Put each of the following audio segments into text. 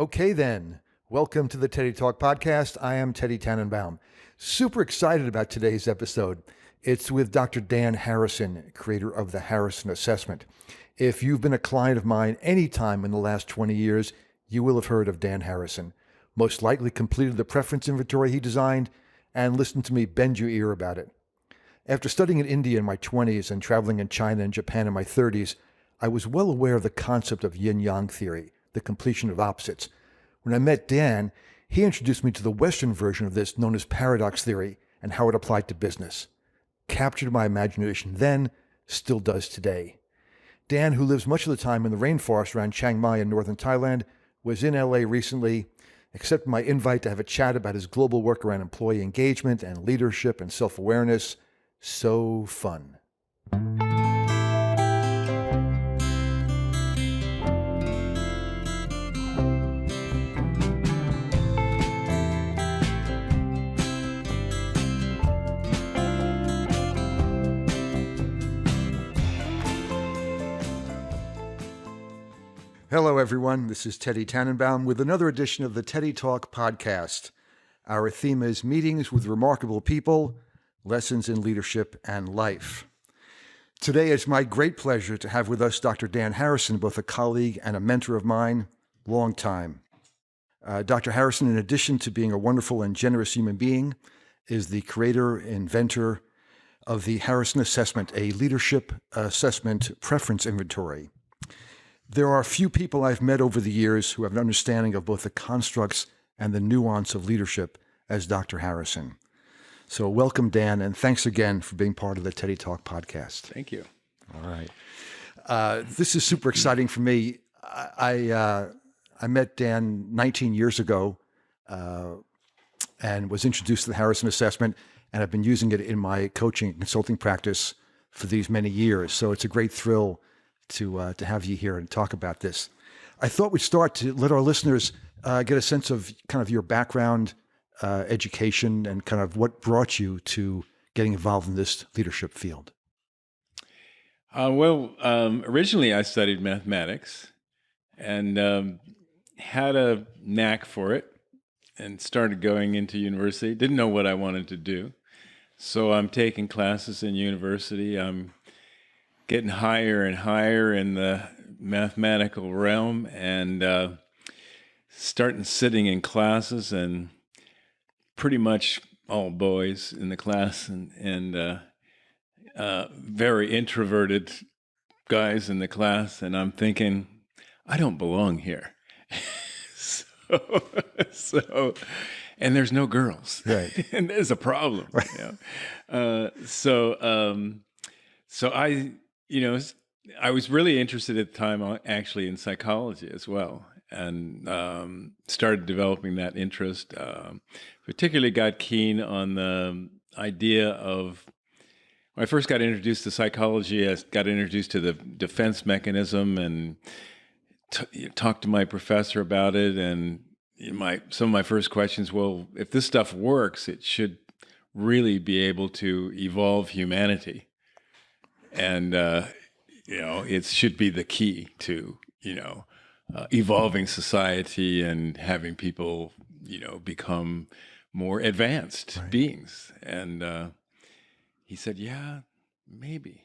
Okay then, welcome to the Teddy Talk podcast. I am Teddy Tannenbaum. Super excited about today's episode. It's with Dr. Dan Harrison, creator of the Harrison Assessment. If you've been a client of mine any time in the last 20 years, you will have heard of Dan Harrison. Most likely completed the preference inventory he designed and listened to me bend your ear about it. After studying in India in my 20s and traveling in China and Japan in my 30s, I was well aware of the concept of yin-yang theory, the completion of opposites. When I met Dan, he introduced me to the Western version of this known as paradox theory and how it applied to business. Captured my imagination then, still does today. Dan, who lives much of the time in the rainforest around Chiang Mai in northern Thailand, was in LA recently, accepted my invite to have a chat about his global work around employee engagement and leadership and self-awareness. So fun. Hello, everyone. This is Teddy Tannenbaum with another edition of the TeddyTalk podcast. Our theme is meetings with remarkable people, lessons in leadership and life. Today, it's my great pleasure to have with us Dr. Dan Harrison, both a colleague and a mentor of mine, long time. Dr. Harrison, in addition to being a wonderful and generous human being, is the creator, inventor of the Harrison Assessment, a leadership assessment preference inventory. There are a few people I've met over the years who have an understanding of both the constructs and the nuance of leadership as Dr. Harrison. So welcome, Dan, and thanks again for being part of the Teddy Talk podcast. Thank you. All right. This is super exciting for me. I met Dan 19 years ago and was introduced to the Harrison Assessment, and I've been using it in my coaching and consulting practice for these many years. So it's a great thrill to have you here and talk about this. I thought we'd start to let our listeners get a sense of kind of your background, education, and kind of what brought you to getting involved in this leadership field. Originally I studied mathematics and had a knack for it and started going into university. Didn't know what I wanted to do. So I'm taking classes in university. I'm getting higher and higher in the mathematical realm and starting sitting in classes and pretty much all boys in the class and very introverted guys in the class. And I'm thinking, I don't belong here. And there's no girls. Right. And there's a problem. Right. You know? So I was really interested at the time actually in psychology as well, and started developing that interest. Particularly got keen on the idea of, when I first got introduced to psychology, I got introduced to the defense mechanism and talked to my professor about it. And some of my first questions, well, if this stuff works, it should really be able to evolve humanity. And, it should be the key to, evolving society and having people, become more advanced beings. And he said, yeah, maybe.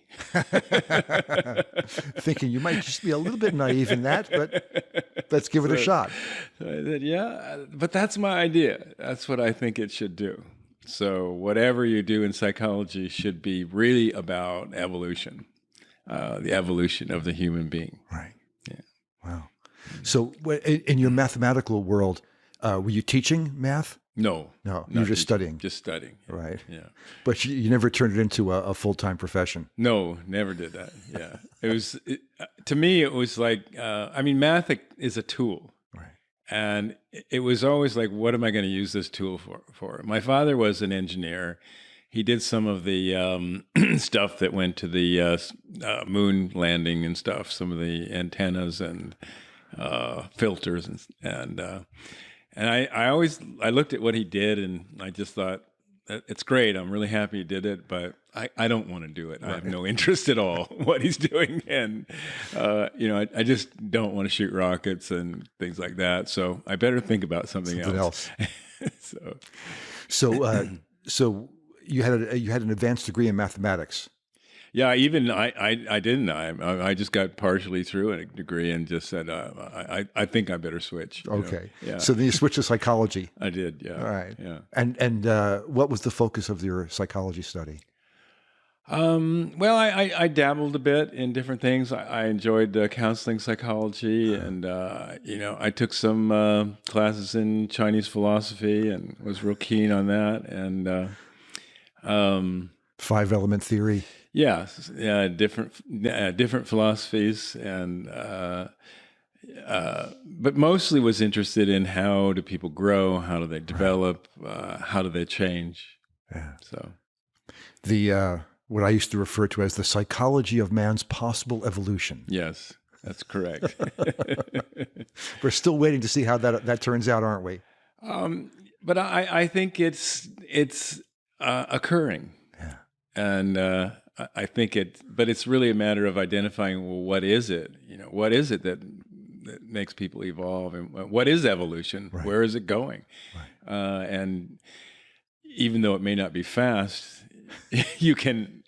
Thinking you might just be a little bit naive in that, but let's give it a shot. So I said, yeah, but that's my idea. That's what I think it should do. So whatever you do in psychology should be really about evolution, the evolution of the human being. Right. Yeah. Wow. So in your mathematical world, were you teaching math? No. You were just studying. Just studying. Right. Yeah. But you never turned it into a full-time profession. No, never did that. Yeah. To me, it was like, math is a tool. Right. And it was always like, what am I going to use this tool for? My father was an engineer. He did some of the stuff that went to the moon landing and stuff, some of the antennas and filters and I looked at what he did and I just thought, it's great. I'm really happy he did it, but I don't want to do it. I have no interest at all in what he's doing. And, I just don't want to shoot rockets and things like that. So I better think about something else. So you had an advanced degree in mathematics. Yeah, even I didn't. I just got partially through a degree and just said, I think I better switch. Okay. Yeah. So then you switched to psychology. I did. Yeah. All right. Yeah. And what was the focus of your psychology study? Well, I dabbled a bit in different things. I enjoyed counseling psychology, and I took some classes in Chinese philosophy and was real keen on that. And Five element theory. yeah, different philosophies, and but mostly was interested in how do people grow, how do they develop, how do they change. Yeah. So The what I used to refer to as the psychology of man's possible evolution. yes, that's correct. We're still waiting to see how that turns out, aren't we? But I think it's occurring, and I think but it's really a matter of identifying, well, what is it? What is it that makes people evolve, and what is evolution? Right. Where is it going? Right. And even though it may not be fast, you can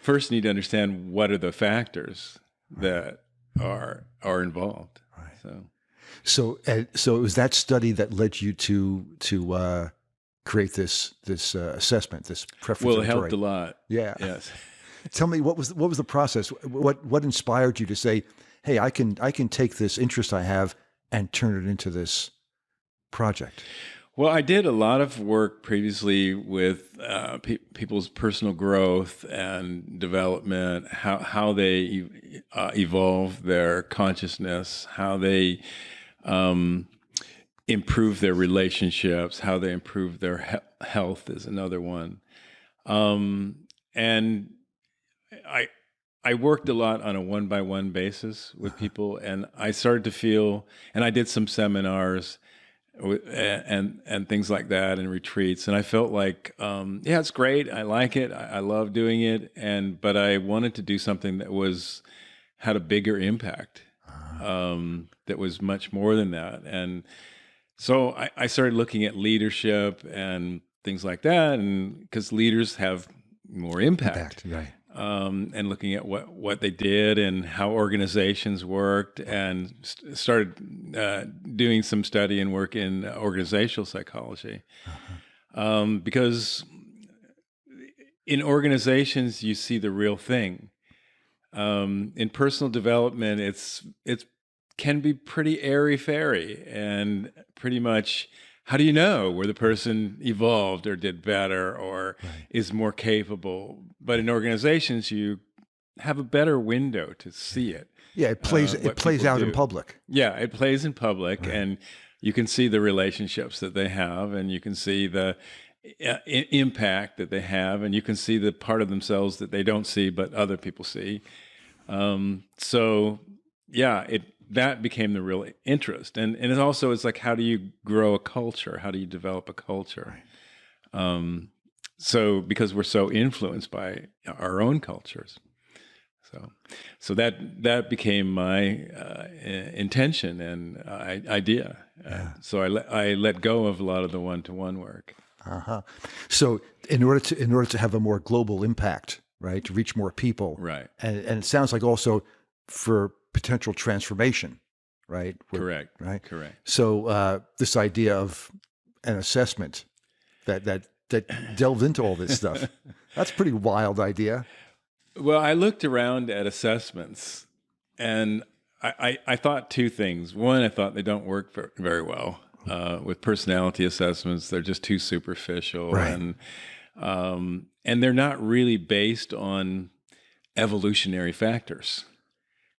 first need to understand what are the factors that are involved. Right. So it was that study that led you to create this assessment, this preference. Well, it helped a lot. Yeah. Yes. Tell me, what was the process? What inspired you to say, "Hey, I can take this interest I have and turn it into this project"? Well, I did a lot of work previously with people's personal growth and development, how they evolve their consciousness, how they improve their relationships, how they improve their health is another one. And I worked a lot on a one-by-one basis with people, and I started to feel, and I did some seminars and things like that, and retreats, and I felt like, yeah, it's great. I like it. I love doing it, but I wanted to do something that had a bigger impact, that was much more than that. And so I started looking at leadership and things like that, and because leaders have more impact. Right. And looking at what they did and how organizations worked, and started doing some study and work in organizational psychology. Because in organizations, you see the real thing. In personal development, it can be pretty airy-fairy, and pretty much, how do you know where the person evolved or did better or is more capable? But in organizations, you have a better window to see it. Yeah, it plays out in public. Yeah, it plays in public, and you can see the relationships that they have, and you can see the impact that they have, and you can see the part of themselves that they don't see but other people see. So yeah, that became the real interest. And it also is like, how do you grow a culture? How do you develop a culture? So because we're so influenced by our own cultures. So that became my intention and idea. So I let go of a lot of the one-to-one work. So in order to have a more global impact, right, to reach more people, right, and it sounds like also for potential transformation, right? Correct. Right. Correct. So this idea of an assessment that delved into all this stuff, that's a pretty wild idea. Well, I looked around at assessments, and I thought two things. One, I thought they don't work very well with personality assessments. They're just too superficial, right. And they're not really based on evolutionary factors.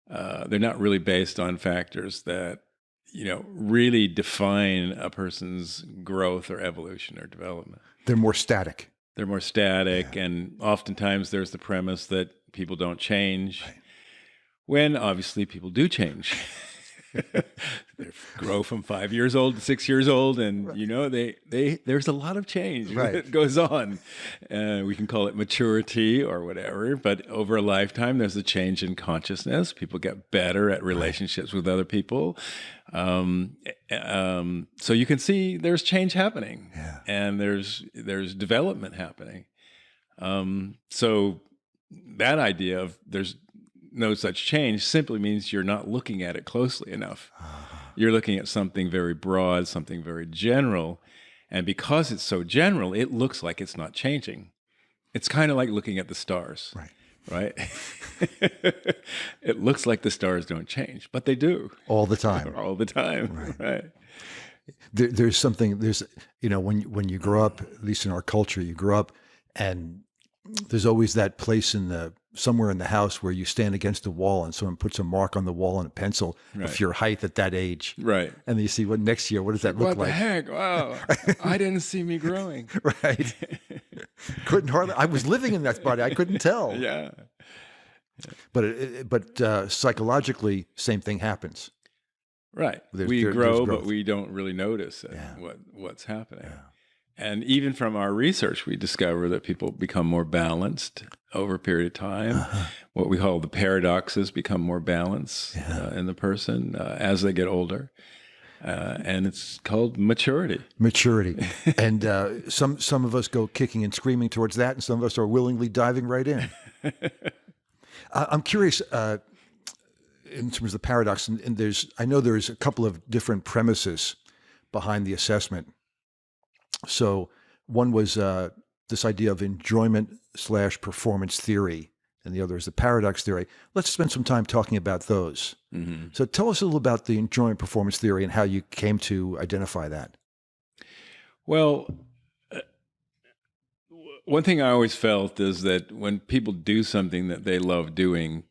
They're not really based on factors that really define a person's growth or evolution or development. They're more static. They're more static, and oftentimes there's the premise that people don't change, when obviously people do change. They grow from 5 years old to 6 years old, and there's a lot of change that goes on. We can call it maturity or whatever, but over a lifetime, there's a change in consciousness. People get better at relationships with other people. So you can see there's change happening, and there's development happening. So that idea of there's no such change simply means you're not looking at it closely enough. You're looking at something very broad, something very general. And because it's so general, it looks like it's not changing. It's kind of like looking at the stars, right? It looks like the stars don't change, but they do. All the time. All the time, right? There's something, when you grow up, at least in our culture, you grow up and there's always that place somewhere in the house where you stand against a wall and someone puts a mark on the wall and a pencil of your height at that age. Right. And then you see, next year, what does that look like? What the heck? Wow. I didn't see me growing. Right. I was living in that body. I couldn't tell. Yeah. But psychologically, same thing happens. Right. We grow, but we don't really notice what's happening. Yeah. And even from our research, we discover that people become more balanced over a period of time. What we call the paradoxes become more balanced in the person as they get older. And it's called maturity. Maturity. And some of us go kicking and screaming towards that, and some of us are willingly diving right in. I'm curious, in terms of the paradox, and I know there's a couple of different premises behind the assessment. So one was this idea of enjoyment/performance theory, and the other is the paradox theory. Let's spend some time talking about those. Mm-hmm. So tell us a little about the enjoyment performance theory and how you came to identify that. Well, one thing I always felt is that when people do something that they love doing,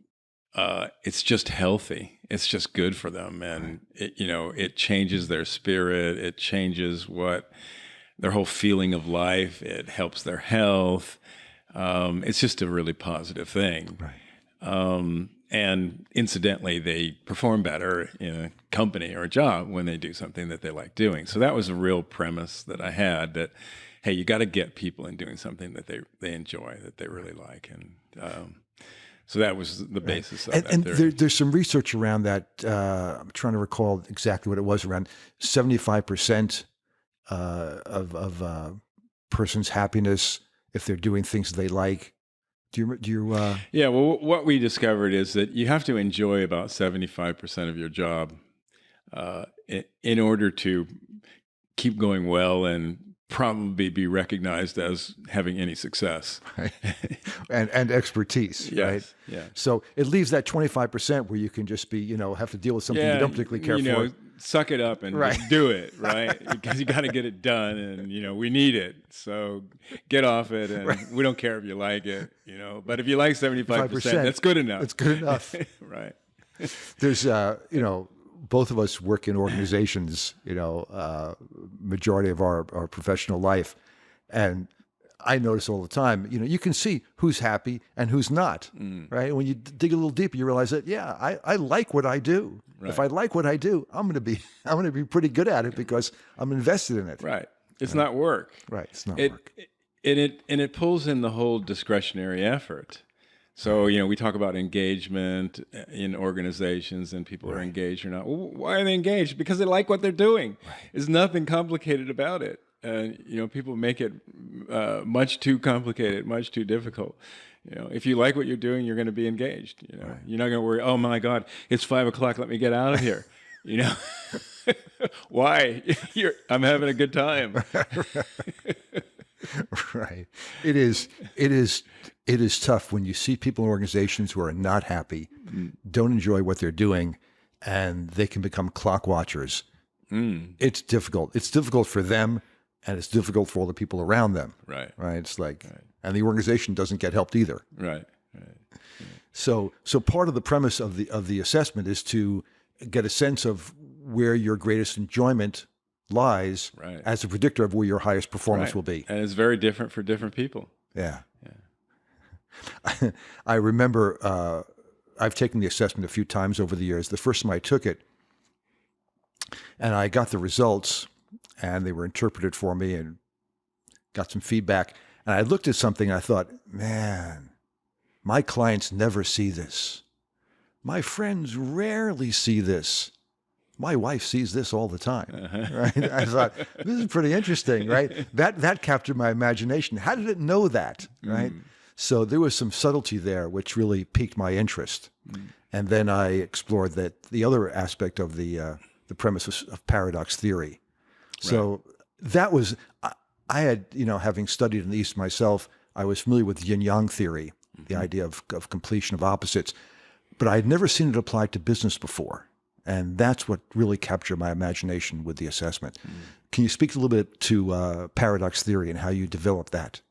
it's just healthy. It's just good for them, and it changes their spirit. It changes their whole feeling of life. It helps their health. It's just a really positive thing. Right. And incidentally, they perform better in a company or a job when they do something that they like doing. So that was a real premise that I had, that, hey, you got to get people in doing something that they enjoy, that they really like. And so that was the basis of that theory. And there's some research around that. I'm trying to recall exactly what it was, around 75% of person's happiness if they're doing things they like. Do you? Yeah. Well, what we discovered is that you have to enjoy about 75% of your job in order to keep going well and probably be recognized as having any success. Right. and expertise. Yes, right. Yeah. So it leaves that 25% where you can just be, have to deal with something you don't particularly care for. Suck it up and just do it, right? Because you got to get it done, and we need it. So get off it, and we don't care if you like it, But if you like 75%, that's good enough. It's good enough, right? There's, both of us work in organizations, majority of our professional life, and I notice all the time, you can see who's happy and who's not, right? When you dig a little deeper, you realize that, I like what I do. Right. If I like what I do, I'm going to be pretty good at it because I'm invested in it. Right. It's not work. Right. It's not work. It pulls in the whole discretionary effort. So, we talk about engagement in organizations, and people are engaged or not. Well, why are they engaged? Because they like what they're doing. Right. There's nothing complicated about it. And, people make it much too complicated, much too difficult. If you like what you're doing, you're going to be engaged. Right. You're not going to worry, oh, my God, it's 5 o'clock. Let me get out of here. Why? I'm having a good time. Right. It is tough when you see people in organizations who are not happy, don't enjoy what they're doing, and they can become clock watchers. It's difficult. It's difficult for them, and it's difficult for all the people around them. Right. Right. It's like, and the organization doesn't get helped either. Right. So part of the premise of the assessment is to get a sense of where your greatest enjoyment lies as a predictor of where your highest performance will be. And it's very different for different people. Yeah. I remember I've taken the assessment a few times over the years. The first time I took it, And I got the results, and they were interpreted for me and got some feedback. And I looked at something and I thought, man, my clients never see this. My friends rarely see this. My wife sees this all the time, right? I thought, this is pretty interesting, right? That captured my imagination. How did it know that, right? So there was some subtlety there, which really piqued my interest. And then I explored the other aspect of the premise of paradox theory. So that was, I had, having studied in the East myself, I was familiar with yin-yang theory, the idea of completion of opposites, but I had never seen it applied to business before. And that's what really captured my imagination with the assessment. Can you speak a little bit to paradox theory and how you developed that?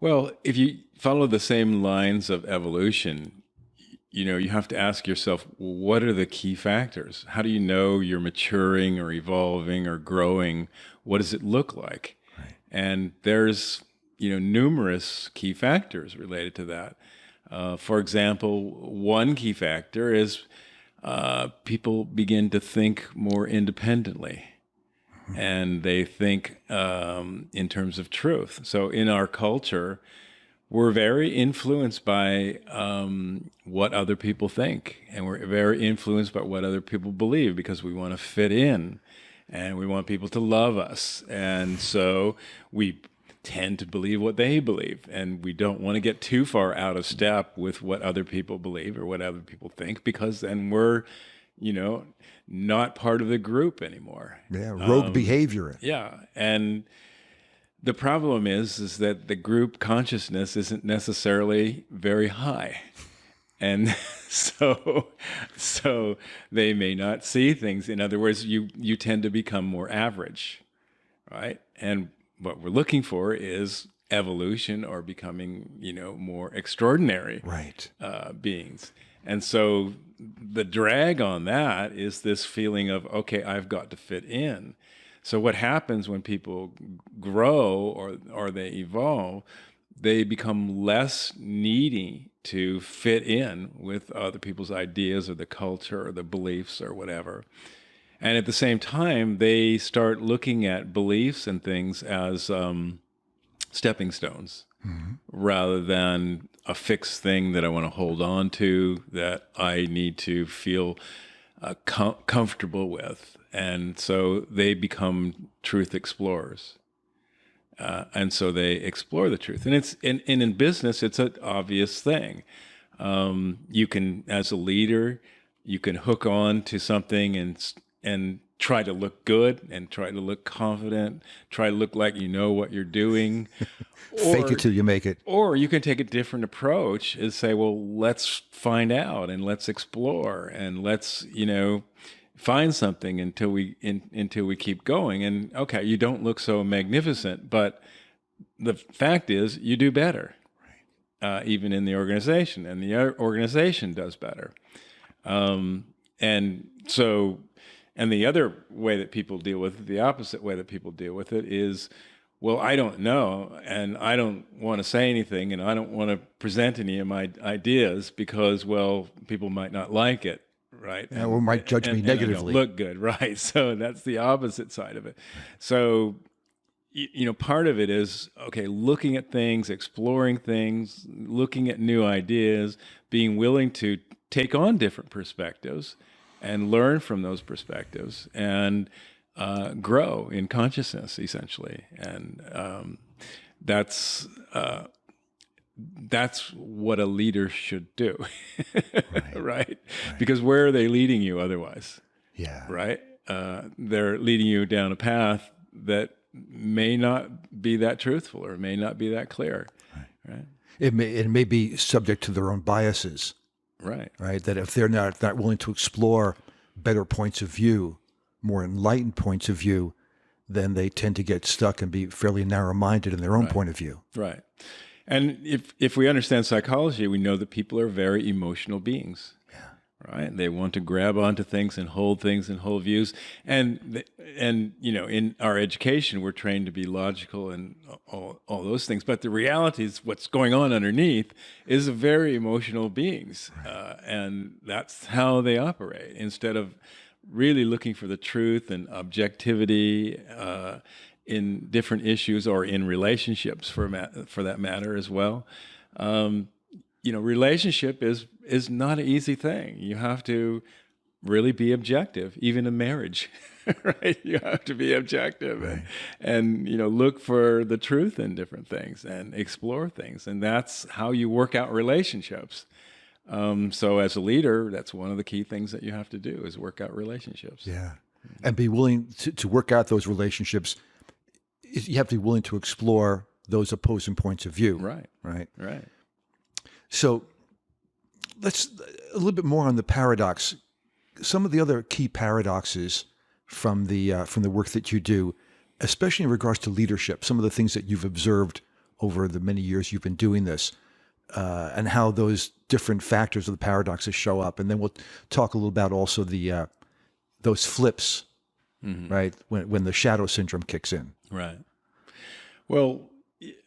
Well, if you follow the same lines of evolution, you have to ask yourself, what are the key factors? How do you know you're maturing or evolving or growing? What does it look like? Right. And there's, numerous key factors related to that. For example, one key factor is people begin to think more independently, and they think in terms of truth. So in our culture, we're very influenced by what other people think, and we're very influenced by what other people believe because we want to fit in, and we want people to love us. And so we tend to believe what they believe, and we don't want to get too far out of step with what other people believe or what other people think, because then we're, not part of the group anymore. Yeah, rogue behavior. Yeah, and the problem is that the group consciousness isn't necessarily very high. And so they may not see things. In other words, you tend to become more average, right? And what we're looking for is evolution or becoming, more extraordinary beings. And so the drag on that is this feeling of, okay, I've got to fit in. So what happens when people grow or they evolve, they become less needy to fit in with other people's ideas or the culture or the beliefs or whatever. And at the same time, they start looking at beliefs and things as stepping stones rather than a fixed thing that I want to hold on to, that I need to feel comfortable with. And so they become truth explorers. And so they explore the truth. And it's in business, it's an obvious thing. You can, as a leader, you can hook on to something and try to look good and try to look confident, try to look like you know what you're doing. Fake it till you make it. Or you can take a different approach and say, well, let's find out and let's explore and let's, find something until we keep going. And okay, you don't look so magnificent, but the fact is you do better, even in the organization, and the organization does better. And the other way that people deal with it, the opposite way that people deal with it is, well, I don't know, and I don't want to say anything, and I don't want to present any of my ideas because, well, people might not like it, right? Or might judge me negatively. And I don't look good, right? So that's the opposite side of it. So, part of it is, okay, looking at things, exploring things, looking at new ideas, being willing to take on different perspectives and learn from those perspectives and grow in consciousness, essentially. And that's what a leader should do, right? Because where are they leading you otherwise? Yeah. Right? They're leading you down a path that may not be that truthful or may not be that clear, right? It may be subject to their own biases. Right. That if they're not willing to explore better points of view, more enlightened points of view, then they tend to get stuck and be fairly narrow-minded in their own point of view. Right. And if we understand psychology, we know that people are very emotional beings. Right? They want to grab onto things and hold views. And in our education, we're trained to be logical and all those things. But the reality is what's going on underneath is very emotional beings. And that's how they operate. Instead of really looking for the truth and objectivity in different issues or in relationships for that matter as well. Relationship is not an easy thing. You have to really be objective, even in marriage, right? You have to be objective Right. and look for the truth in different things and explore things. And that's how you work out relationships. So as a leader, that's one of the key things that you have to do is work out relationships. Yeah. And be willing to work out those relationships. You have to be willing to explore those opposing points of view. Right. Right. Right. So let's a little bit more on the paradox. Some of the other key paradoxes from the work that you do, especially in regards to leadership, some of the things that you've observed over the many years you've been doing this, and how those different factors of the paradoxes show up. And then we'll talk a little about also the those flips, right, when the shadow syndrome kicks in. Right. Well,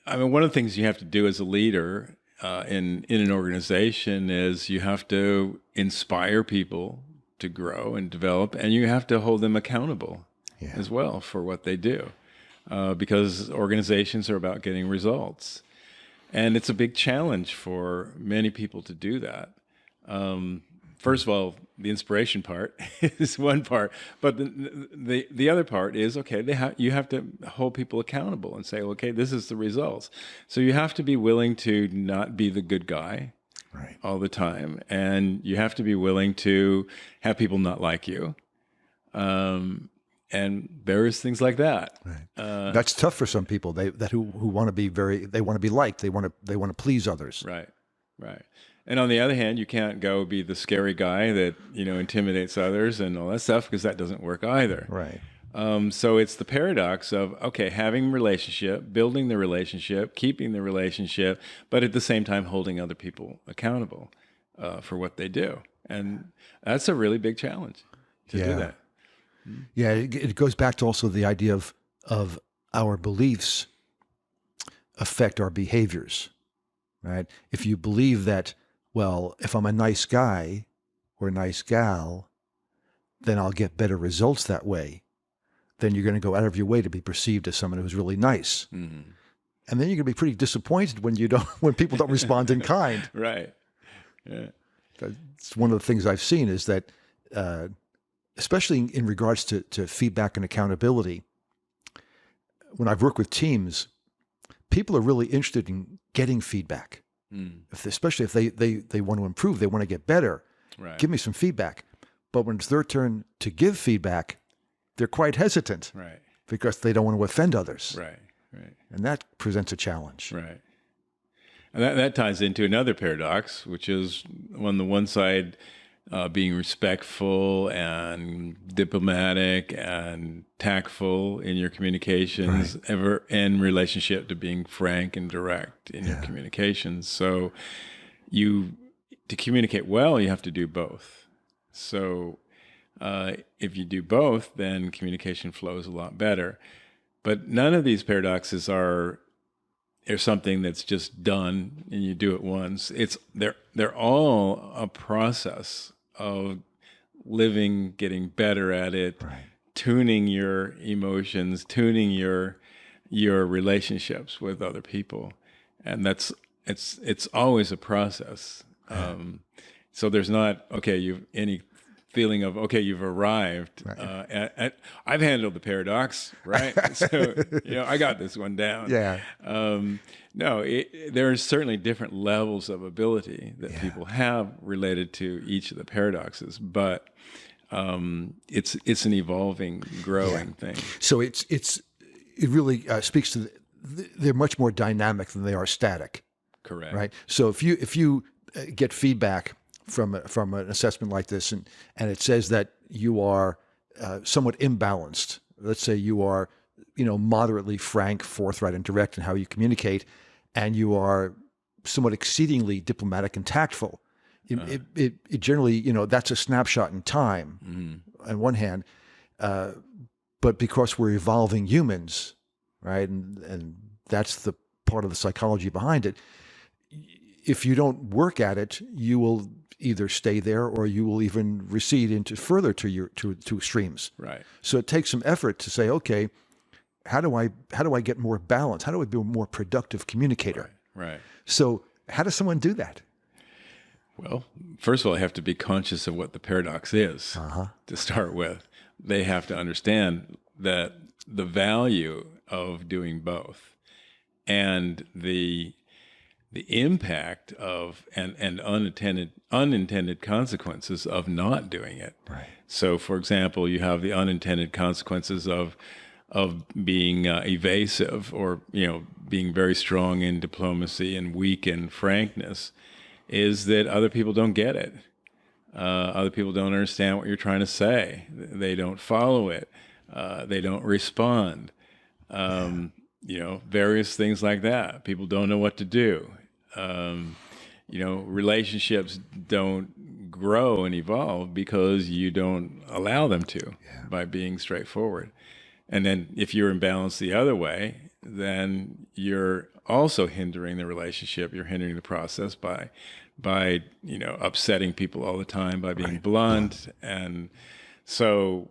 I mean, one of the things you have to do as a leader in an organization is you have to inspire people to grow and develop, and you have to hold them accountable as well for what they do, because organizations are about getting results. And it's a big challenge for many people to do that. First of all, the inspiration part is one part, but the other part is, okay, you have to hold people accountable and say, okay, this is the results. So you have to be willing to not be the good guy all the time, and you have to be willing to have people not like you, and various things like that. Right. That's tough for some people. Who want to be they want to be liked. They want to please others. Right. Right. And on the other hand, you can't go be the scary guy that, intimidates others and all that stuff, because that doesn't work either. Right. So it's the paradox of, okay, having relationship, building the relationship, keeping the relationship, but at the same time holding other people accountable for what they do. And that's a really big challenge to do that. Yeah, it goes back to also the idea of our beliefs affect our behaviors, right? If you believe that, well, if I'm a nice guy or a nice gal, then I'll get better results that way, then you're going to go out of your way to be perceived as someone who's really nice. Mm-hmm. And then you're going to be pretty disappointed when people don't respond in kind. Right. Yeah. That's one of the things I've seen is that, especially in regards to feedback and accountability, when I've worked with teams, people are really interested in getting feedback. Especially if they want to improve, they want to get better. Right. Give me some feedback. But when it's their turn to give feedback, they're quite hesitant. Right. Because they don't want to offend others. Right. Right. And that presents a challenge. Right. And that ties into another paradox, which is on the one side, being respectful and diplomatic and tactful in your communications, ever in relationship to being frank and direct in your communications. So to communicate well, you have to do both. So if you do both, then communication flows a lot better. But none of these paradoxes are something that's just done and you do it once. They're all a process of living, getting better at it, tuning your emotions, tuning your relationships with other people, and it's always a process. So there's not any feeling of you've arrived. I've handled the paradox, right? So I got this one down. Yeah. No, there are certainly different levels of ability that people have related to each of the paradoxes, but it's an evolving, growing thing. So it really speaks to they're much more dynamic than they are static. Correct. Right. So if you get feedback from an assessment like this, and it says that you are somewhat imbalanced. Let's say you are, moderately frank, forthright, and direct in how you communicate, and you are somewhat exceedingly diplomatic and tactful. It generally, that's a snapshot in time on one hand, but because we're evolving humans, right, and that's the part of the psychology behind it. If you don't work at it, you will either stay there or you will even recede into further to extremes. Right. So it takes some effort to say, okay, how do I get more balance? How do I be a more productive communicator? Right. So how does someone do that? Well, first of all, I have to be conscious of what the paradox is to start with. They have to understand that the value of doing both and the impact of and unintended consequences of not doing it. Right. So, for example, you have the unintended consequences of being evasive, or being very strong in diplomacy and weak in frankness, is that other people don't get it. Other people don't understand what you're trying to say. They don't follow it. They don't respond. Various things like that. People don't know what to do. Relationships don't grow and evolve because you don't allow them to by being straightforward. And then if you're imbalanced the other way, then you're also hindering the relationship. You're hindering the process by upsetting people all the time, by being blunt. And so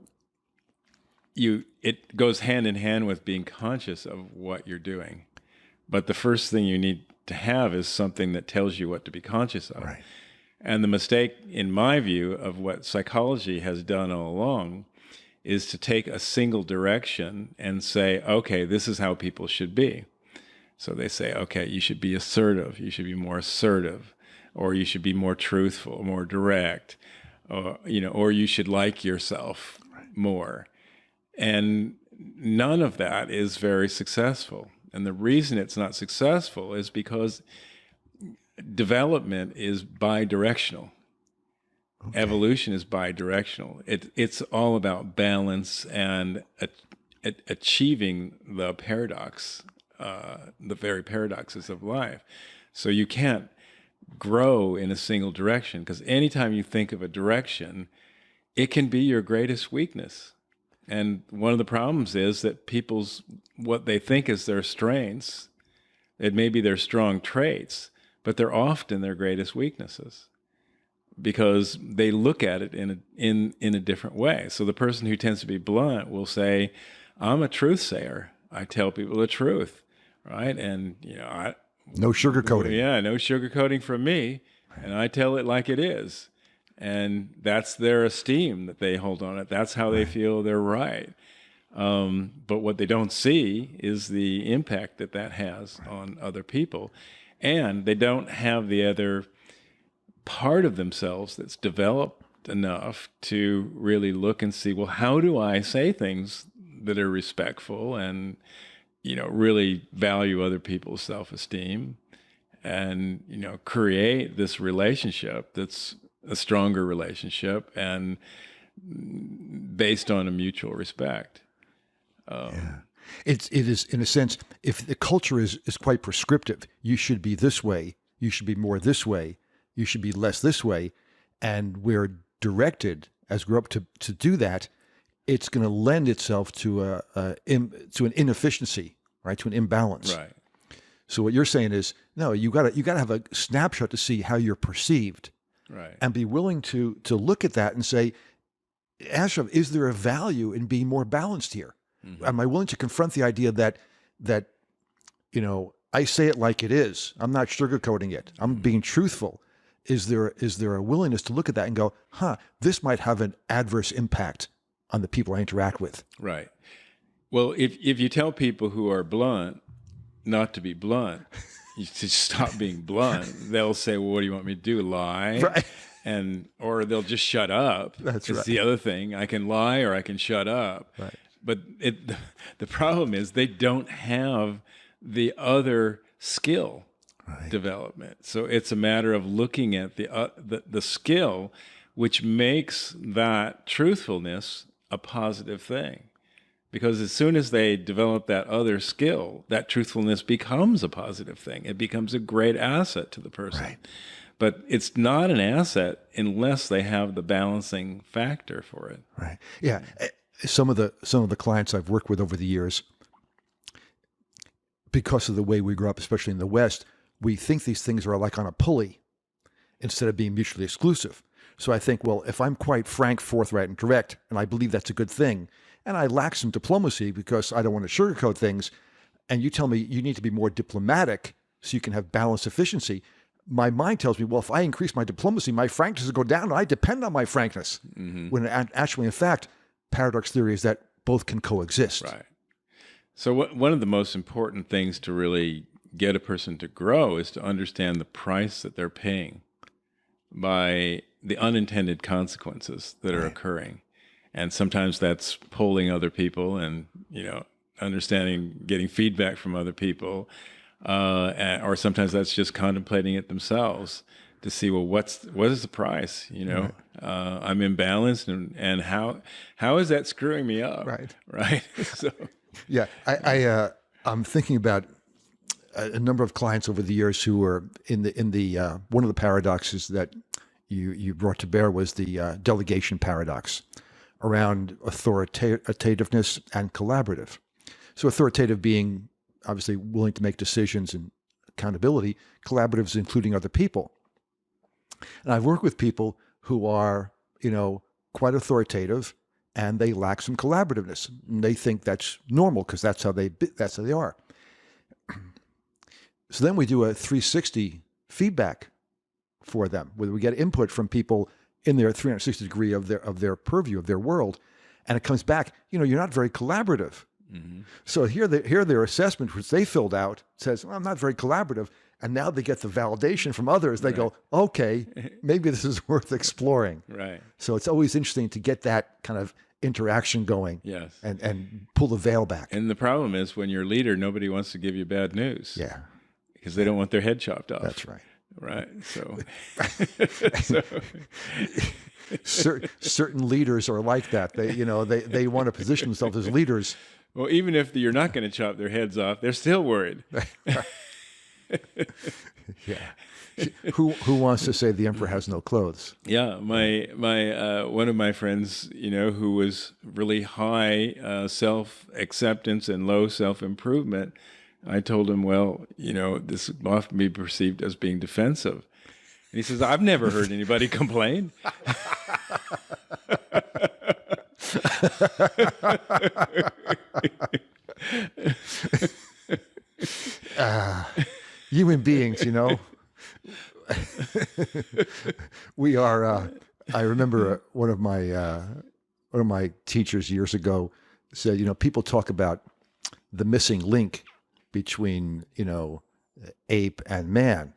it goes hand in hand with being conscious of what you're doing. But the first thing you need to have is something that tells you what to be conscious of. Right. And the mistake, in my view, of what psychology has done all along is to take a single direction and say, okay, this is how people should be. So they say, okay, you should be assertive. You should be more assertive, or you should be more truthful, more direct, or you should like yourself more. And none of that is very successful. And the reason it's not successful is because development is bidirectional. Okay. Evolution is bidirectional. It's all about balance and achieving the paradox, the very paradoxes of life. So you can't grow in a single direction, because anytime you think of a direction, it can be your greatest weakness. And one of the problems is that what they think is their strengths, it may be their strong traits, but they're often their greatest weaknesses, because they look at it in a different way. So the person who tends to be blunt will say, I'm a truth sayer. I tell people the truth, right? And, no sugarcoating. Yeah, no sugarcoating from me. Right. And I tell it like it is. And that's their esteem that they hold on it. That's how they feel they're right. But what they don't see is the impact that has on other people. And they don't have the other part of themselves that's developed enough to really look and see, well, how do I say things that are respectful and, really value other people's self-esteem and, create this relationship that's a stronger relationship and based on a mutual respect. It is, in a sense, if the culture is quite prescriptive, you should be this way, you should be more this way, you should be less this way, and we're directed as we're up to do that, it's going to lend itself to an inefficiency, right? To an imbalance. Right. So what you're saying is, no, you got to have a snapshot to see how you're perceived, right? And be willing to look at that and say, Ashraf, is there a value in being more balanced here? Mm-hmm. Am I willing to confront the idea that I say it like it is? I'm not sugarcoating it. I'm being truthful. Is there a willingness to look at that and go, this might have an adverse impact on the people I interact with? Right. Well, if you tell people who are blunt not to be blunt, you should stop being blunt, they'll say, well, what do you want me to do? Lie? Right. Or they'll just shut up. That's right. The other thing. I can lie or I can shut up. Right. But the problem is they don't have the other skill development. So it's a matter of looking at the skill, which makes that truthfulness a positive thing. Because as soon as they develop that other skill, that truthfulness becomes a positive thing. It becomes a great asset to the person. Right. But it's not an asset unless they have the balancing factor for it. Right. Yeah. Some of the clients I've worked with over the years, because of the way we grew up, especially in the West, we think these things are like on a pulley. instead of being mutually exclusive. So I think, well, if I'm quite frank, forthright, and direct, and I believe that's a good thing, and I lack some diplomacy because I don't want to sugarcoat things, and you tell me you need to be more diplomatic so you can have balanced efficiency, my mind tells me, well, if I increase my diplomacy, my frankness will go down, and I depend on my frankness. When actually, in fact, paradox theory is that both can coexist. Right. So one of the most important things to really get a person to grow is to understand the price that they're paying by the unintended consequences that are occurring. And sometimes that's polling other people and, understanding, getting feedback from other people. Or sometimes that's just contemplating it themselves to see, well, what is the price? I'm imbalanced, and how is that screwing me up? Right. So, yeah, I'm thinking about a number of clients over the years who were in the one of the paradoxes that you brought to bear was the delegation paradox around authoritativeness and collaborative. So authoritative being obviously willing to make decisions and accountability, collaboratives including other people. And I've worked with people who are, quite authoritative, and they lack some collaborativeness. And they think that's normal because that's how they are. So then we do a 360 feedback for them, where we get input from people in their 360 degree of their purview, of their world, and it comes back, you're not very collaborative. So here their assessment, which they filled out, says, well, I'm not very collaborative. And now they get the validation from others. They go, okay, maybe this is worth exploring. Right. So it's always interesting to get that kind of interaction going. Yes. And pull the veil back. And the problem is when you're a leader, nobody wants to give you bad news. Yeah. Because they don't want their head chopped off. That's right. Right. So, certain leaders are like that. They want to position themselves as leaders. Well, even if you're not going to chop their heads off, they're still worried. Yeah. Who wants to say the emperor has no clothes? Yeah, my one of my friends, who was really high self-acceptance and low self-improvement, I told him, well, this will often be perceived as being defensive. And he says, I've never heard anybody complain. Human beings, we are. I remember one of my teachers years ago said, people talk about the missing link between ape and man,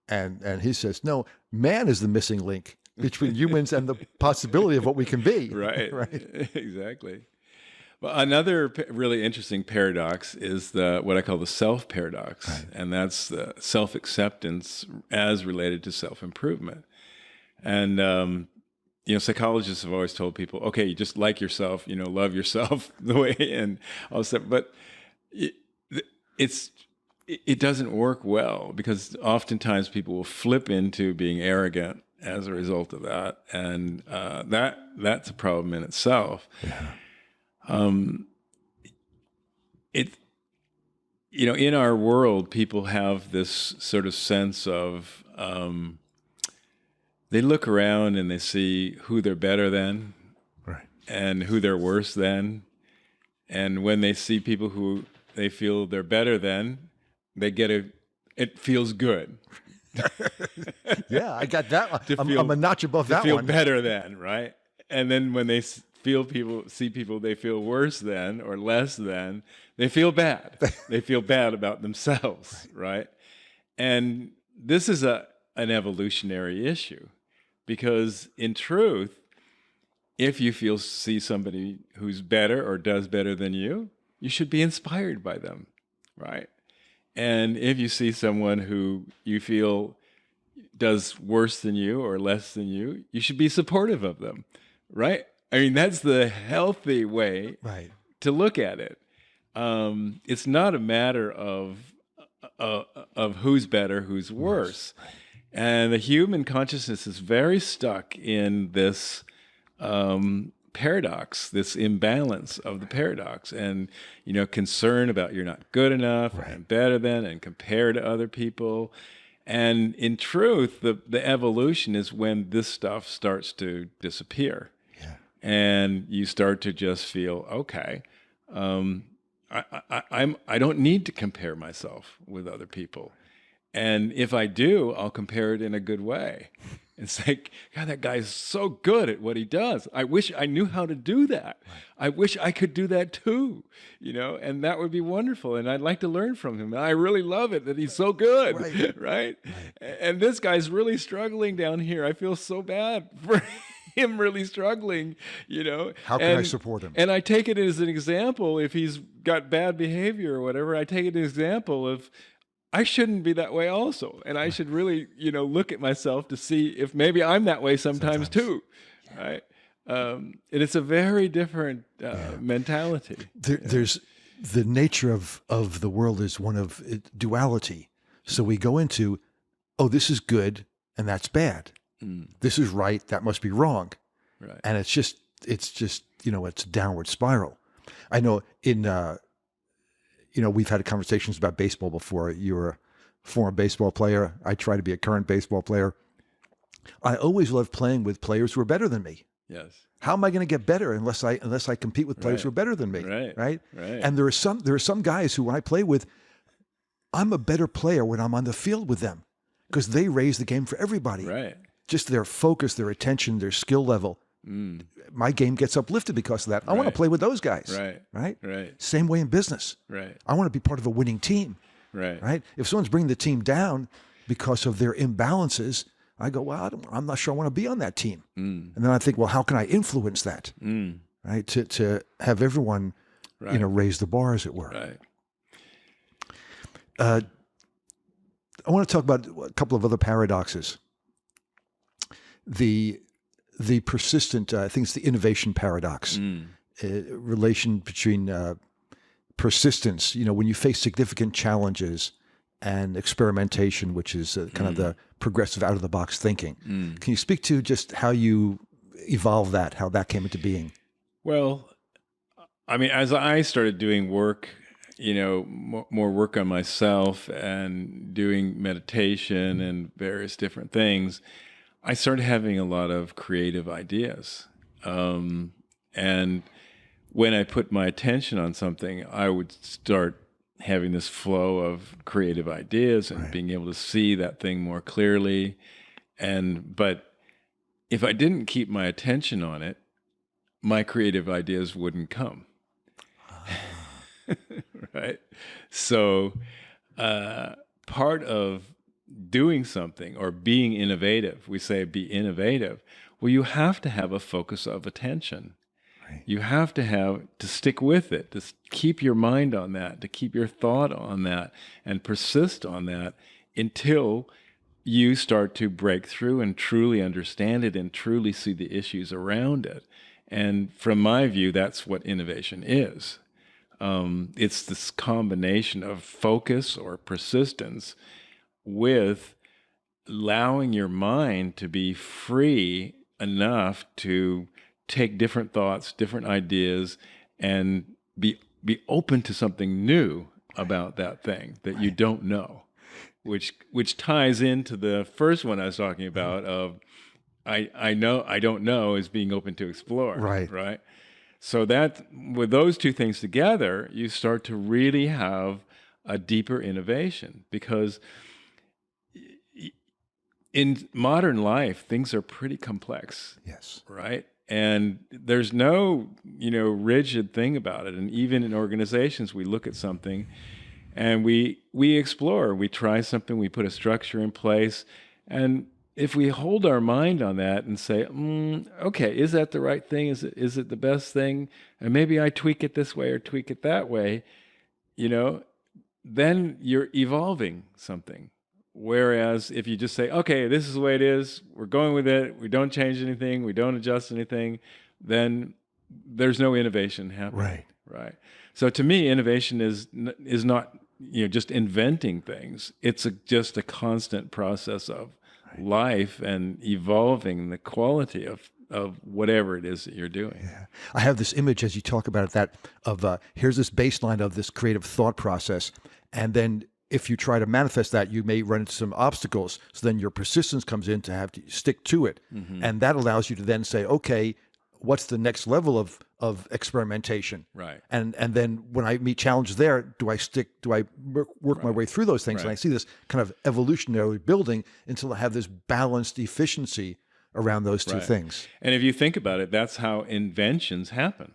and he says, no, man is the missing link between humans and the possibility of what we can be. Right. Exactly. Well, another really interesting paradox is what I call the self paradox, and that's the self-acceptance as related to self-improvement. And psychologists have always told people, okay, you just like yourself, love yourself the way, and all stuff. But it doesn't work well, because oftentimes people will flip into being arrogant as a result of that, and that's a problem in itself. Yeah. In our world, people have this sort of sense of, they look around and they see who they're better than, right, and who they're worse than. And when they see people who they feel they're better than, it feels good. Yeah, I got that one. I'm a notch above that one. To feel one. better than, right? And then when they see people they feel worse than or less than, they feel bad. They feel bad about themselves, right? And this is an evolutionary issue, because in truth, if you see somebody who's better or does better than you should be inspired by them, right? And if you see someone who you feel does worse than you or less than you should be supportive of them, right? I mean, that's the healthy way to look at it. It's not a matter of who's better, who's worse. And the human consciousness is very stuck in this paradox, this imbalance of the paradox, and concern about you're not good enough, and better than, and compare to other people. And in truth, the evolution is when this stuff starts to disappear. Yeah. And you start to just feel, okay, I don't need to compare myself with other people. And if I do, I'll compare it in a good way. It's like, God, that guy's so good at what he does. I wish I knew how to do that. Right. I wish I could do that too, and that would be wonderful. And I'd like to learn from him. And I really love it that he's so good, Right. right? And this guy's really struggling down here. I feel so bad for him really struggling, How can I support him? And I take it as an example. If he's got bad behavior or whatever, I take it as an example of, I shouldn't be that way also. And I should really, look at myself to see if maybe I'm that way sometimes. Too, right? And it's a very different mentality. There's the nature of the world is one of duality. So we go into, oh, this is good and that's bad. This is right, that must be wrong. Right. And it's just, it's a downward spiral. I know we've had conversations about baseball before. You're a former baseball player. I try to be a current baseball player. I always love playing with players who are better than me. Yes. How am I going to get better unless I compete with players who are better than me? Right. And there are some guys who, when I play with, I'm a better player when I'm on the field with them because they raise the game for everybody. Right. Just their focus, their attention, their skill level. My game gets uplifted because of that. I want to play with those guys. Right. Same way in business. Right. I want to be part of a winning team. Right. If someone's bringing the team down because of their imbalances, I go, well, I'm not sure I want to be on that team. And then I think, well, how can I influence that? Right. To have everyone, raise the bar, as it were. Right. I want to talk about a couple of other paradoxes. The persistent, I think it's the innovation paradox, relation between persistence, when you face significant challenges, and experimentation, which is kind of the progressive out-of-the-box thinking. Can you speak to just how you evolved that, how that came into being? Well, I mean, as I started doing work, more work on myself and doing meditation and various different things, I started having a lot of creative ideas. And when I put my attention on something, I would start having this flow of creative ideas and being able to see that thing more clearly. But if I didn't keep my attention on it, my creative ideas wouldn't come. Right? So part of doing something or being innovative, we say be innovative, well, you have to have a focus of attention. You have to stick with it, to keep your mind on that, to keep your thought on that, and persist on that until you start to break through and truly understand it and truly see the issues around it. And from my view, that's what innovation is. It's this combination of focus or persistence with allowing your mind to be free enough to take different thoughts, different ideas, and be open to something new about that thing that you don't know, which ties into the first one I was talking about of I know I don't know is being open to explore. Right. So that with those two things together, you start to really have a deeper innovation, because in modern life, things are pretty complex. Yes. Right. And there's no, rigid thing about it. And even in organizations, we look at something and we explore, we try something, we put a structure in place. And if we hold our mind on that and say, okay, is that the right thing? Is it the best thing? And maybe I tweak it this way or tweak it that way, then you're evolving something. Whereas if you just say, okay, this is the way it is, we're going with it, we don't change anything, we don't adjust anything, then there's no innovation happening. Right. So to me, innovation is not just inventing things. It's just a constant process of life and evolving the quality of whatever it is that you're doing. Yeah. I have this image as you talk about it, that of here's this baseline of this creative thought process, and then if you try to manifest that, you may run into some obstacles. So then your persistence comes in to have to stick to it. And that allows you to then say, okay, what's the next level of experimentation? Right. And then when I meet challenges there, do I work my way through those things? And I see this kind of evolutionary building until I have this balanced efficiency around those two things. And if you think about it, that's how inventions happen.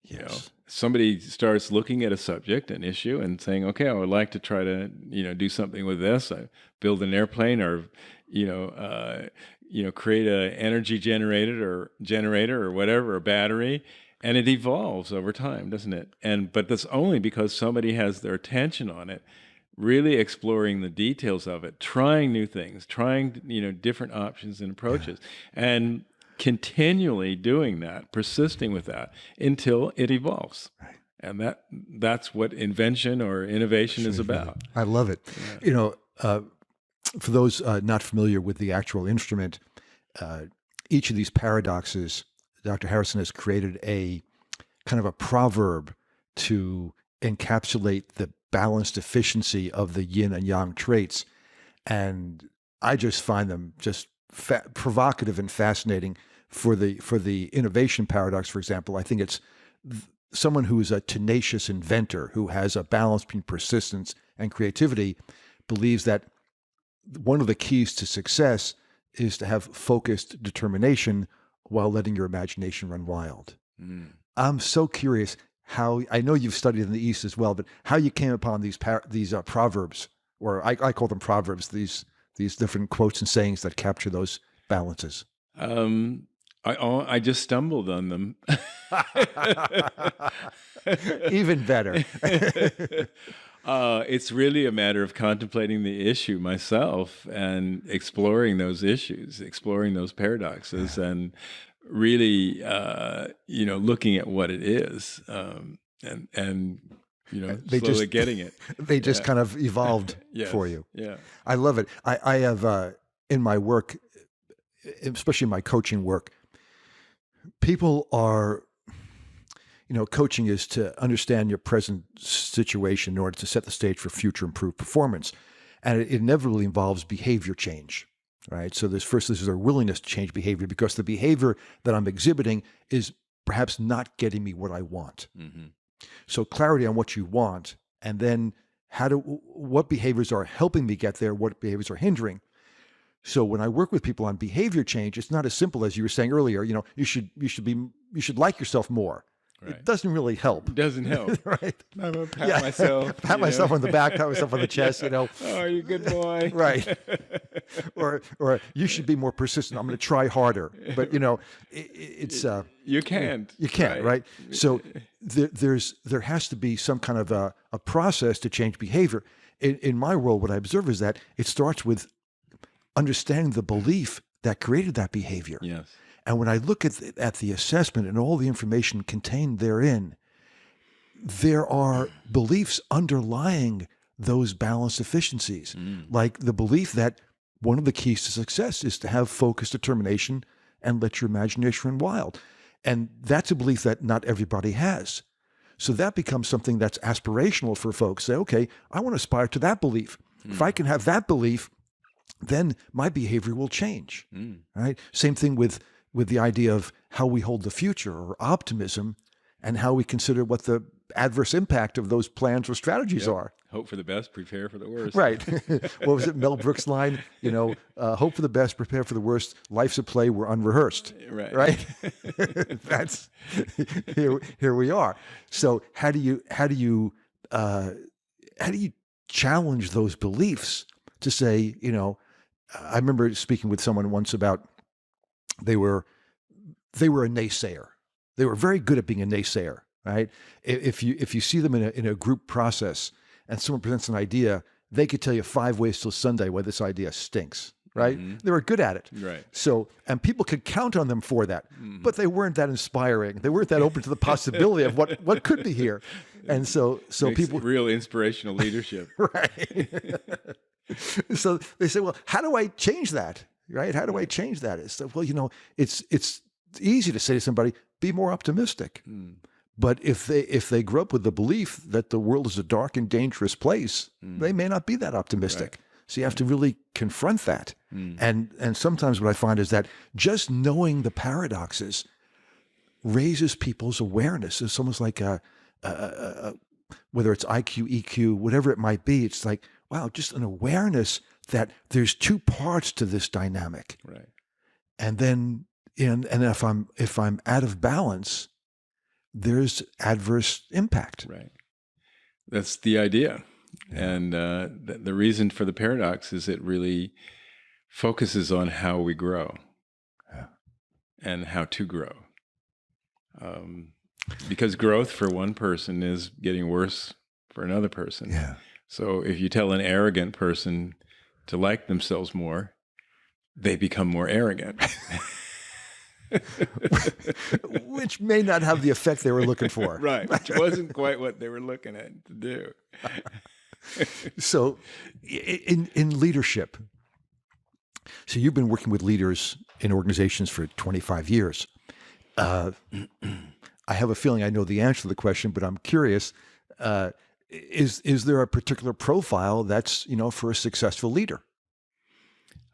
Yes. You know, somebody starts looking at a subject, an issue, and saying, okay, I would like to try to, do something with this. I build an airplane, or, create a energy generator or whatever, a battery, and it evolves over time, doesn't it? But that's only because somebody has their attention on it, really exploring the details of it, trying new things, trying, different options and approaches, and continually doing that, persisting with that until it evolves. Right. And that's what invention or innovation is about. I love it. Yeah. For those not familiar with the actual instrument, each of these paradoxes, Dr. Harrison has created a kind of a proverb to encapsulate the balanced efficiency of the yin and yang traits. And I just find them just provocative and fascinating. For the innovation paradox, for example, I think it's someone who is a tenacious inventor who has a balance between persistence and creativity believes that one of the keys to success is to have focused determination while letting your imagination run wild. I'm so curious how, I know you've studied in the East as well, but how you came upon these proverbs, or I call them proverbs, these different quotes and sayings that capture those balances. I just stumbled on them. Even better. It's really a matter of contemplating the issue myself and exploring those issues, exploring those paradoxes, and really, looking at what it is, and slowly getting it. They just kind of evolved for you. Yeah, I love it. I have in my work, especially in my coaching work, people are, coaching is to understand your present situation in order to set the stage for future improved performance. And it inevitably involves behavior change, right? So this is our willingness to change behavior, because the behavior that I'm exhibiting is perhaps not getting me what I want. So clarity on what you want, and then what behaviors are helping me get there, what behaviors are hindering. So when I work with people on behavior change, it's not as simple as you were saying earlier. You should like yourself more. Right. It doesn't really help. It doesn't help. Right. I'm going to pat myself. Pat myself on the back, pat myself on the chest, Oh, you're a good boy. Right. Or you should be more persistent. I'm going to try harder. But, it's... you can't. You can't, right? So there has to be some kind of a process to change behavior. In my world, what I observe is that it starts with understanding the belief that created that behavior. Yes. And when I look at the assessment and all the information contained therein, there are beliefs underlying those balanced efficiencies, like the belief that one of the keys to success is to have focused determination and let your imagination run wild. And that's a belief that not everybody has. So that becomes something that's aspirational for folks. Say, okay, I want to aspire to that belief. If I can have that belief, then my behavior will change, right? Same thing with the idea of how we hold the future, or optimism, and how we consider what the adverse impact of those plans or strategies are. Hope for the best, prepare for the worst. Right. What was it, Mel Brooks' line? Hope for the best, prepare for the worst. Life's a play, we're unrehearsed. Right. That's here we are. So how do you challenge those beliefs to say, I remember speaking with someone once about they were a naysayer. They were very good at being a naysayer, right? If you see them in a group process and someone presents an idea, they could tell you 5 ways till Sunday why this idea stinks, right? They were good at it. Right. So, and people could count on them for that, but they weren't that inspiring. They weren't that open to the possibility of what could be here. And so people, real inspirational leadership. Right. So they say, well, how do I change that? Right? How do I change that? It's well, it's easy to say to somebody, be more optimistic. But if they grew up with the belief that the world is a dark and dangerous place, they may not be that optimistic. Right. So you have to really confront that. Mm. And sometimes what I find is that just knowing the paradoxes raises people's awareness. It's almost like whether it's IQ, EQ, whatever it might be, it's like, wow, just an awareness that there's two parts to this dynamic. Right. And then if I'm out of balance, there's adverse impact. Right. That's the idea. Yeah. And the reason for the paradox is it really focuses on how we grow and how to grow. Because growth for one person is getting worse for another person. Yeah. So if you tell an arrogant person to like themselves more, they become more arrogant. Which may not have the effect they were looking for. Right. Which wasn't quite what they were looking at to do. So in leadership, so you've been working with leaders in organizations for 25 years. I have a feeling I know the answer to the question, but I'm curious, is there a particular profile that's, for a successful leader?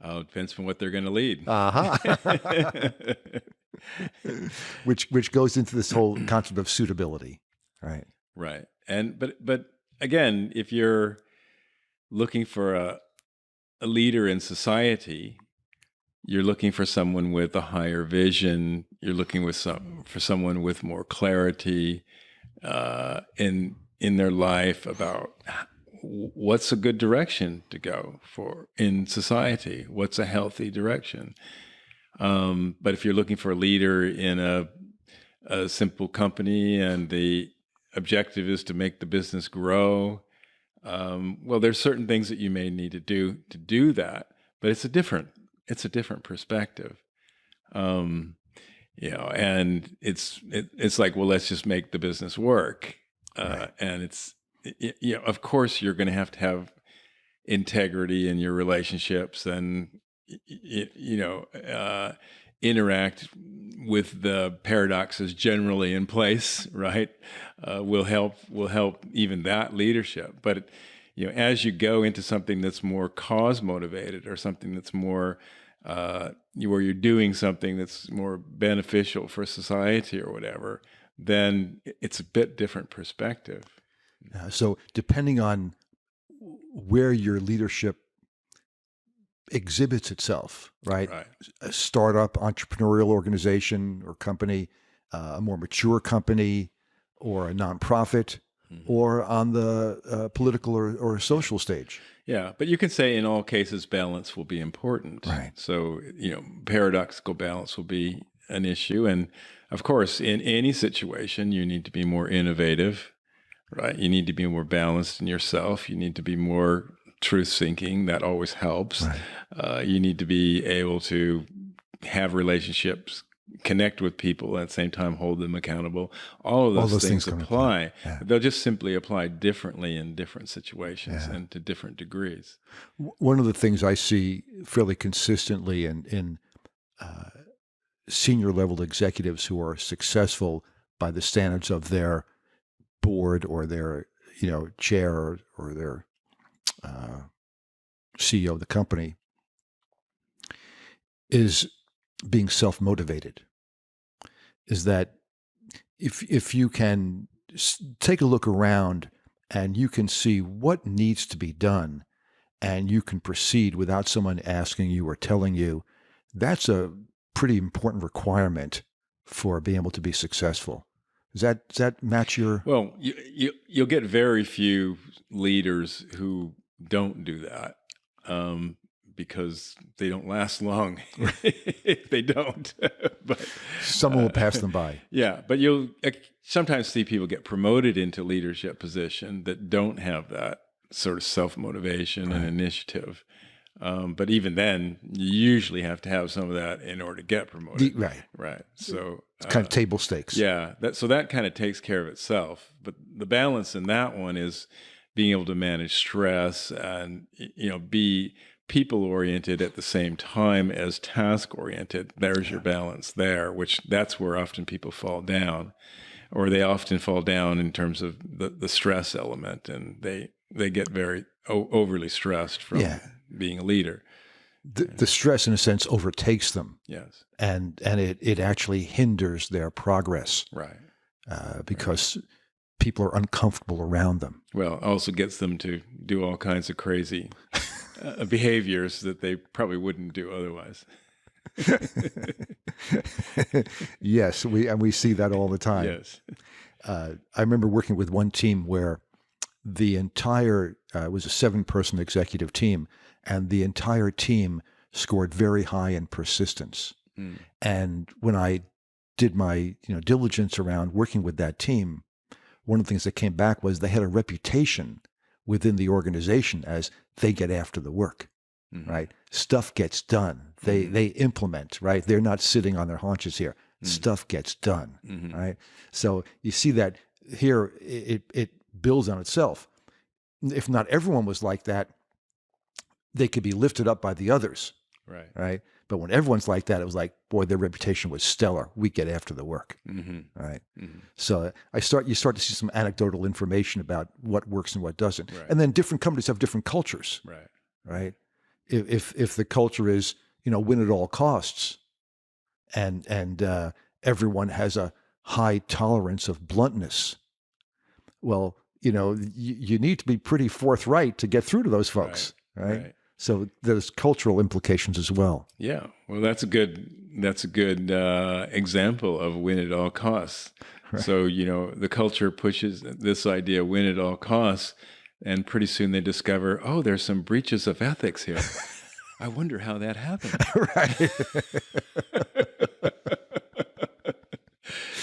Oh, it depends on what they're going to lead. Which goes into this whole concept of suitability, right? Right. And but again, if you're looking for a leader in society, you're looking for someone with a higher vision. You're looking for someone with more clarity in their life about what's a good direction to go for in society. What's a healthy direction? But if you're looking for a leader in a simple company and the objective is to make the business grow, well, there's certain things that you may need to do that, but it's a different perspective. And it's like, well, let's just make the business work. Right. And of course you're going to have integrity in your relationships and, interact with the paradoxes generally in place, right? Will help even that leadership. But, as you go into something that's more cause motivated or something that's more, where you're doing something that's more beneficial for society or whatever, then it's a bit different perspective. So depending on where your leadership exhibits itself, right? A startup, entrepreneurial organization or company, a more mature company, or a nonprofit, or on the political or social stage. Yeah, but you can say in all cases balance will be important. Right. So, paradoxical balance will be an issue. And of course, in any situation, you need to be more innovative, right? You need to be more balanced in yourself. You need to be more truth-seeking. That always helps. Right. You need to be able to have relationships, connect with people, at the same time hold them accountable. All of those things apply. Yeah. They'll just simply apply differently in different situations and to different degrees. One of the things I see fairly consistently in senior level executives who are successful by the standards of their board or their chair or their CEO of the company is being self-motivated. Is that if you can take a look around and you can see what needs to be done and you can proceed without someone asking you or telling you, that's a pretty important requirement for being able to be successful. Does that match your? Well, you'll get very few leaders who don't do that because they don't last long if they don't. But someone will pass them by. Yeah, but you'll sometimes see people get promoted into leadership position that don't have that sort of self-motivation and initiative. But even then, you usually have to have some of that in order to get promoted. Right. So it's kind of table stakes. Yeah. So that kind of takes care of itself. But the balance in that one is being able to manage stress and be people-oriented at the same time as task-oriented. There's your balance there, that's where often people fall down. or they often fall down in terms of the stress element, and they get very overly stressed from being a leader. The stress, in a sense, overtakes them. Yes. And it actually hinders their progress. Right. Because people are uncomfortable around them. Well, also gets them to do all kinds of crazy behaviors that they probably wouldn't do otherwise. Yes, we see that all the time. Yes. I remember working with one team where the entire it was a 7-person executive team, and the entire team scored very high in persistence. And when I did my diligence around working with that team, one of the things that came back was they had a reputation within the organization as they get after the work, right? Stuff gets done. They implement, right? They're not sitting on their haunches here. Stuff gets done, right? So you see that here, it builds on itself. If not everyone was like that, they could be lifted up by the others, right? But when everyone's like that, it was like, boy, their reputation was stellar. We get after the work, right? So you start to see some anecdotal information about what works and what doesn't, and then different companies have different cultures, right? If the culture is win at all costs, and everyone has a high tolerance of bluntness, well, you need to be pretty forthright to get through to those folks, right? So there's cultural implications as well. Yeah, well, that's a good example of win at all costs. Right. So the culture pushes this idea, win at all costs, and pretty soon they discover, oh, there's some breaches of ethics here. I wonder how that happened. Right.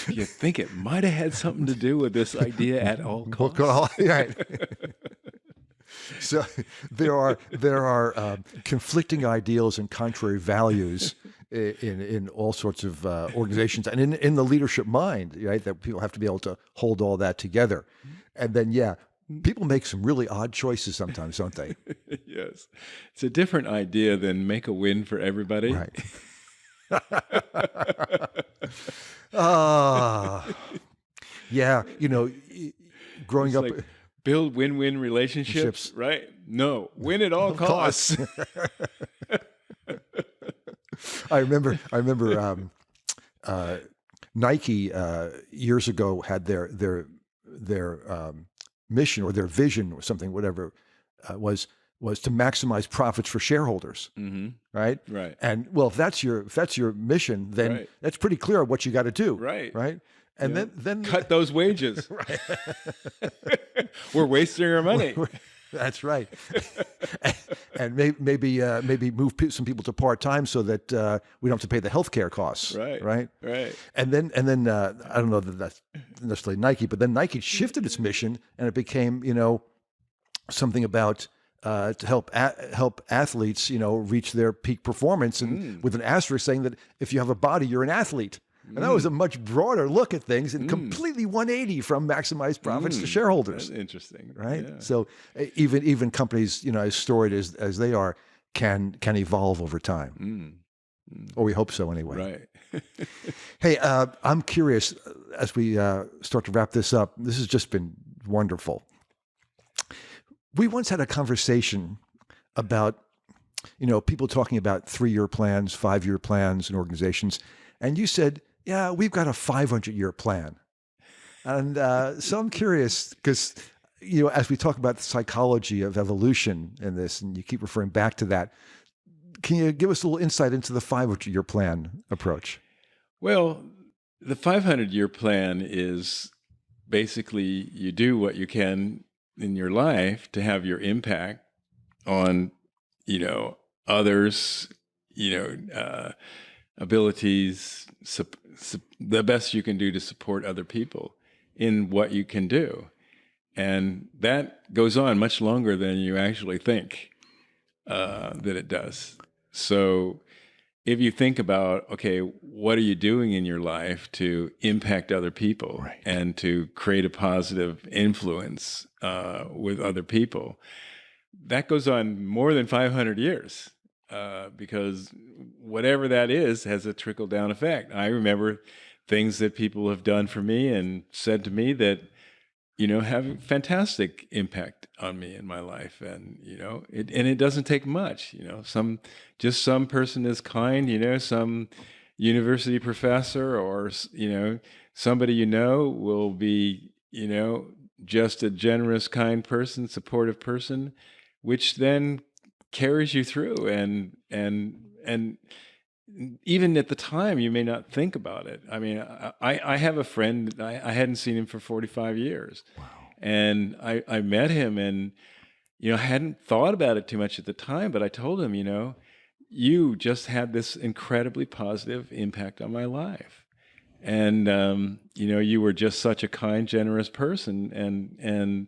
You think it might have had something to do with this idea at all costs? Right. So there are conflicting ideals and contrary values in all sorts of organizations, and in the leadership mind, right? That people have to be able to hold all that together, and then people make some really odd choices sometimes, don't they? Yes, it's a different idea than make a win for everybody. Right. Yeah, growing up. Like, build win-win relationships, right? No, win at all costs. I remember Nike years ago had their mission or their vision or something, whatever, was to maximize profits for shareholders, right? Right. And well, if that's your mission, then that's pretty clear what you got to do, right? And then cut those wages. Right. We're wasting our money. That's right. And maybe move some people to part-time so that we don't have to pay the healthcare costs. Right. And then I don't know that that's necessarily Nike, but then Nike shifted its mission and it became something about to help athletes reach their peak performance, and with an asterisk saying that if you have a body, you're an athlete. And that was a much broader look at things and completely 180 from maximized profits to shareholders. That's interesting, right? Yeah. So even companies, as storied as they are, can evolve over time, or we hope so anyway. Right. Hey, I'm curious as we start to wrap this up. This has just been wonderful. We once had a conversation about people talking about 3-year plans, 5-year plans in organizations, and you said, yeah, we've got a 500-year plan. And so I'm curious because, as we talk about the psychology of evolution in this, and you keep referring back to that, can you give us a little insight into the 500-year plan approach? Well, the 500-year plan is basically you do what you can in your life to have your impact on, others, abilities, the best you can do to support other people in what you can do. And that goes on much longer than you actually think that it does. So if you think about, okay, what are you doing in your life to impact other people and to create a positive influence with other people, that goes on more than 500 years. Because whatever that is has a trickle-down effect. I remember things that people have done for me and said to me that, have a fantastic impact on me in my life. And, it doesn't take much, some person is kind, some university professor or, somebody, will be, just a generous, kind person, supportive person, which then carries you through. And even at the time, you may not think about it. I mean, I have a friend, I hadn't seen him for 45 years. Wow. And I met him and, I hadn't thought about it too much at the time, but I told him, you just had this incredibly positive impact on my life. And, you were just such a kind, generous person and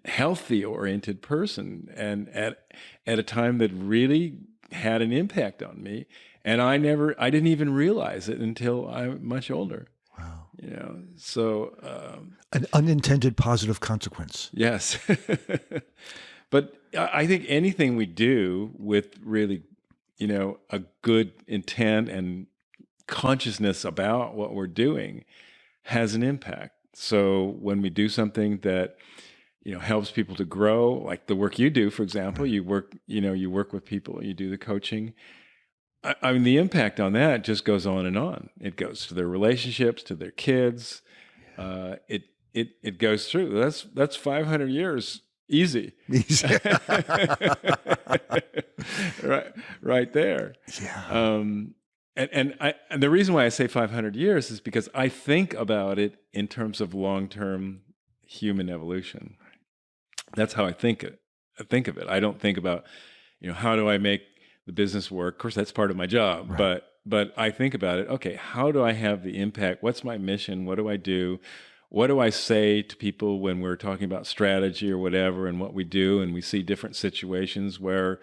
healthy oriented person. And at a time that really had an impact on me. And I didn't even realize it until I'm much older. Wow. So. An unintended positive consequence. Yes. But I think anything we do with really, a good intent and consciousness about what we're doing has an impact. So when we do something that, helps people to grow, like the work you do, for example, you work with people, you do the coaching. I mean, the impact on that just goes on and on. It goes to their relationships, to their kids. It goes through. That's 500 years easy. right there. Yeah. And the reason why I say 500 years is because I think about it in terms of long-term human evolution. That's how I think of it. I don't think about, how do I make the business work? Of course, that's part of my job, right. but I think about it. Okay, how do I have the impact? What's my mission? What do I do? What do I say to people when we're talking about strategy or whatever and what we do? And we see different situations where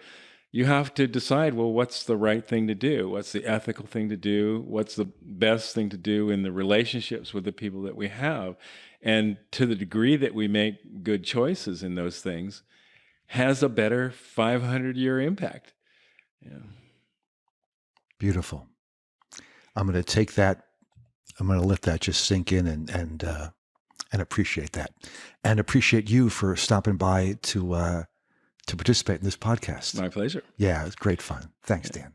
you have to decide, well, what's the right thing to do? What's the ethical thing to do? What's the best thing to do in the relationships with the people that we have? And to the degree that we make good choices in those things has a better 500-year impact. Yeah. Beautiful. I'm going to take that. I'm going to let that just sink in and appreciate that, and appreciate you for stopping by to participate in this podcast. My pleasure. Yeah, it's great fun. Thanks, Dan.